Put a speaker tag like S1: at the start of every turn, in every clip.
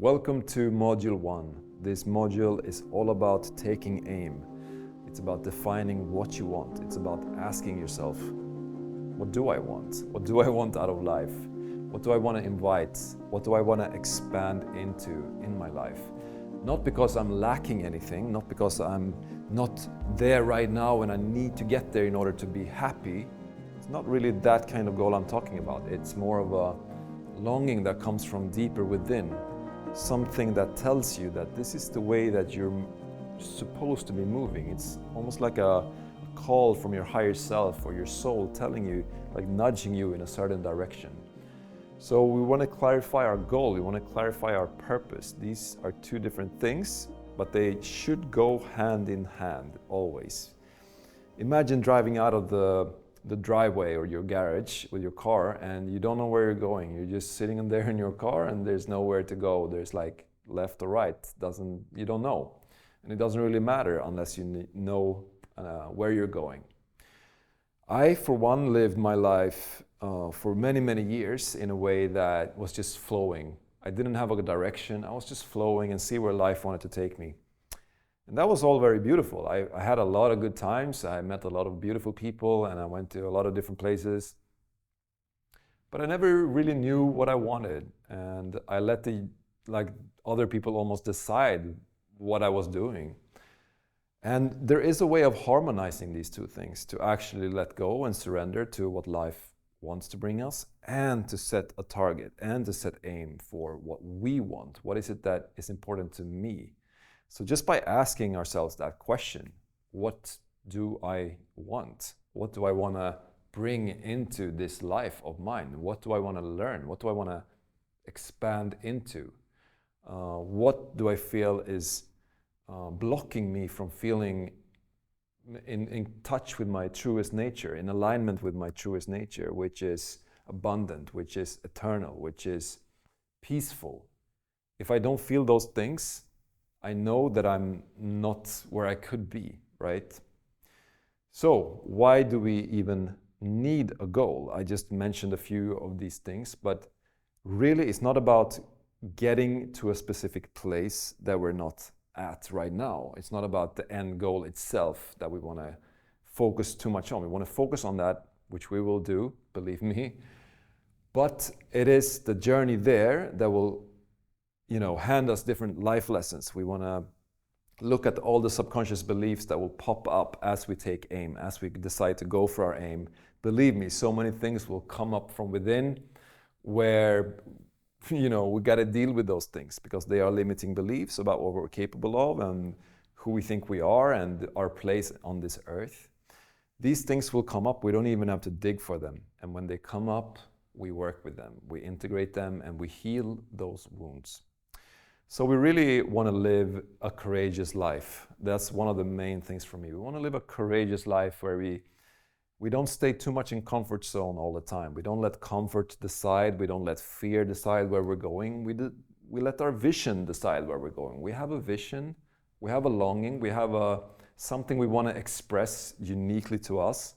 S1: Welcome to Module 1. This module is all about taking aim. It's about defining what you want. It's about asking yourself, what do I want? What do I want out of life? What do I want to invite? What do I want to expand into in my life? Not because I'm lacking anything, not because I'm not there right now and I need to get there in order to be happy. It's not really that kind of goal I'm talking about. It's more of a longing that comes from deeper within. Something that tells you that this is the way that you're supposed to be moving. It's almost like a call from your higher self or your soul telling you, like nudging you in a certain direction. So we want to clarify our goal, we want to clarify our purpose. These are two different things, but they should go hand in hand always. Imagine driving out of the driveway or your garage with your car and you don't know where you're going. You're just sitting in there in your car and there's nowhere to go. There's like left or right. You don't know. And it doesn't really matter unless you know where you're going. I, for one, lived my life for many, many years in a way that was just flowing. I didn't have a direction. I was just flowing and see where life wanted to take me. And that was all very beautiful. I had a lot of good times. I met a lot of beautiful people and I went to a lot of different places. But I never really knew what I wanted. And I let other people almost decide what I was doing. And there is a way of harmonizing these two things, to actually let go and surrender to what life wants to bring us, and to set a target and to set aim for what we want. What is it that is important to me? So just by asking ourselves that question, what do I want? What do I want to bring into this life of mine? What do I want to learn? What do I want to expand into? What do I feel is blocking me from feeling in touch with my truest nature, in alignment with my truest nature, which is abundant, which is eternal, which is peaceful? If I don't feel those things, I know that I'm not where I could be, right? So why do we even need a goal? I just mentioned a few of these things, but really it's not about getting to a specific place that we're not at right now. It's not about the end goal itself that we want to focus too much on. We want to focus on that, which we will do, believe me. But it is the journey there that will hand us different life lessons. We want to look at all the subconscious beliefs that will pop up as we take aim, as we decide to go for our aim. Believe me, so many things will come up from within where, we got to deal with those things because they are limiting beliefs about what we're capable of and who we think we are and our place on this earth. These things will come up. We don't even have to dig for them. And when they come up, we work with them, we integrate them, and we heal those wounds. So we really want to live a courageous life. That's one of the main things for me. We want to live a courageous life where we don't stay too much in comfort zone all the time. We don't let comfort decide. We don't let fear decide where we're going. We let our vision decide where we're going. We have a vision. We have a longing. We have something we want to express uniquely to us.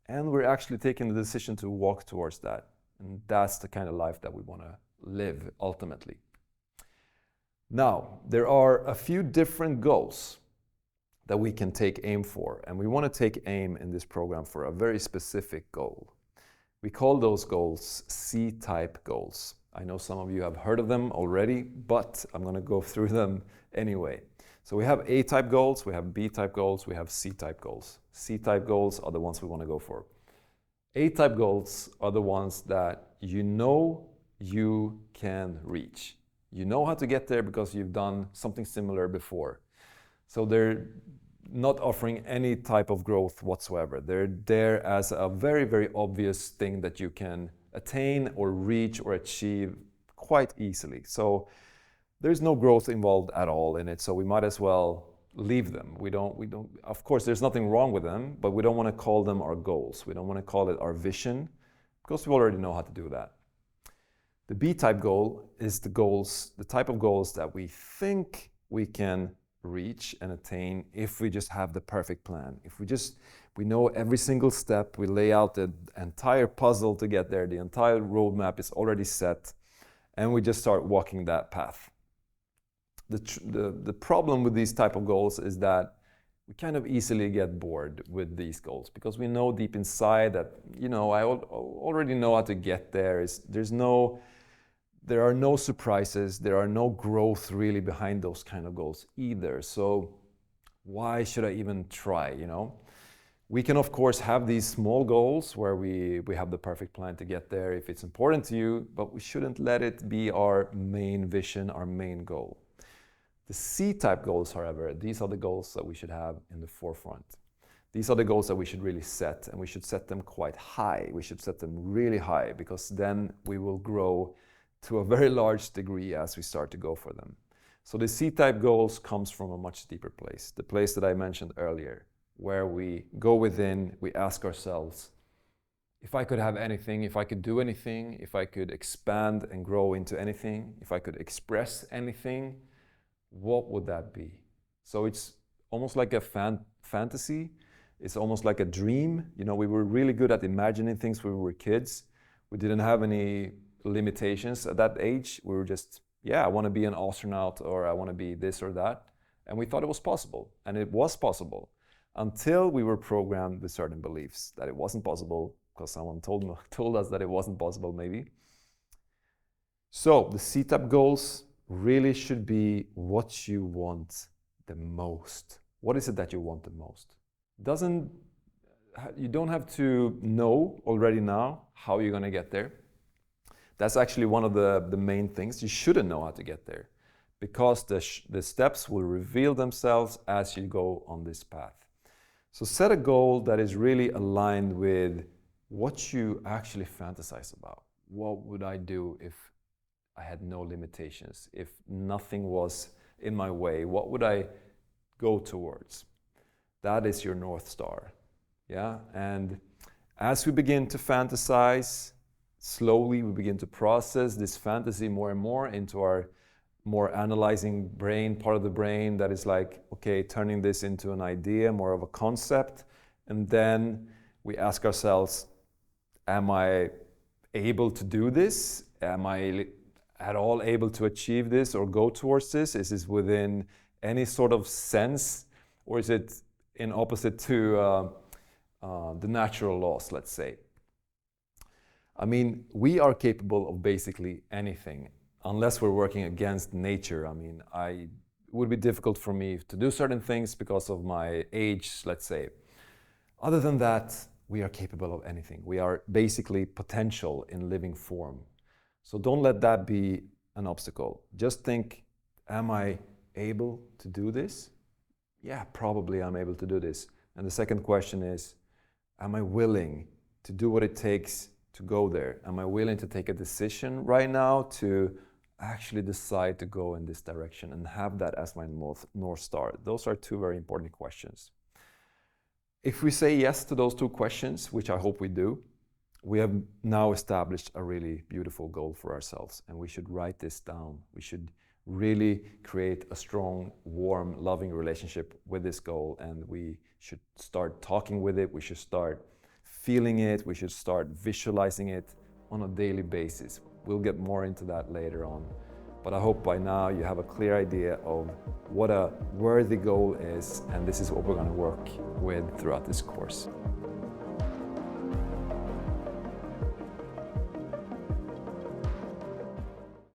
S1: And we're actually taking the decision to walk towards that. And that's the kind of life that we want to live ultimately. Now, there are a few different goals that we can take aim for, and we want to take aim in this program for a very specific goal. We call those goals C-type goals. I know some of you have heard of them already, but I'm going to go through them anyway. So we have A-type goals, we have B-type goals, we have C-type goals. C-type goals are the ones we want to go for. A-type goals are the ones that you can reach. You know how to get there because you've done something similar before. So they're not offering any type of growth whatsoever. They're there as a very, very obvious thing that you can attain or reach or achieve quite easily. So there's no growth involved at all in it, so we might as well leave them. We don't. Of course, there's nothing wrong with them, but we don't want to call them our goals. We don't want to call it our vision because we already know how to do that. The B-type goal is the type of goals that we think we can reach and attain if we just have the perfect plan. If we know every single step, we lay out the entire puzzle to get there, the entire roadmap is already set, and we just start walking that path. The problem with these type of goals is that we kind of easily get bored with these goals because we know deep inside that, I already know how to get there. There are no surprises, there are no growth really behind those kind of goals either. So why should I even try, We can of course have these small goals where we have the perfect plan to get there if it's important to you, but we shouldn't let it be our main vision, our main goal. The C-type goals, however, these are the goals that we should have in the forefront. These are the goals that we should really set, and we should set them quite high. We should set them really high because then we will grow to a very large degree as we start to go for them. So the C-type goals comes from a much deeper place, the place that I mentioned earlier, where we go within, we ask ourselves, if I could have anything, if I could do anything, if I could expand and grow into anything, if I could express anything, what would that be? So it's almost like a fantasy. It's almost like a dream. We were really good at imagining things when we were kids. We didn't have any limitations at that age. We were just, I want to be an astronaut, or I want to be this or that. And we thought it was possible. And it was possible until we were programmed with certain beliefs that it wasn't possible because someone told us that it wasn't possible maybe. So the C-type goals really should be what you want the most. What is it that you want the most? You don't have to know already now how you're going to get there. That's actually one of the main things. You shouldn't know how to get there because the steps will reveal themselves as you go on this path. So set a goal that is really aligned with what you actually fantasize about. What would I do if I had no limitations? If nothing was in my way, what would I go towards? That is your North Star. Yeah? And as we begin to fantasize, slowly we begin to process this fantasy more and more into our more analyzing brain, part of the brain that is like, okay, turning this into an idea, more of a concept. And then we ask ourselves, am I able to do this? Am I at all able to achieve this or go towards this? Is this within any sort of sense, or is it in opposite to the natural laws, let's say? I mean, we are capable of basically anything, unless we're working against nature. I mean, it would be difficult for me to do certain things because of my age, let's say. Other than that, we are capable of anything. We are basically potential in living form. So don't let that be an obstacle. Just think, am I able to do this? Yeah, probably I'm able to do this. And the second question is, am I willing to do what it takes to go there? Am I willing to take a decision right now to actually decide to go in this direction and have that as my North Star? Those are two very important questions. If we say yes to those two questions, which I hope we do, we have now established a really beautiful goal for ourselves, and we should write this down. We should really create a strong, warm, loving relationship with this goal, and we should start talking with it. We should start feeling it. We should start visualizing it on a daily basis. We'll get more into that later on. But I hope by now you have a clear idea of what a worthy goal is, and this is what we're going to work with throughout this course.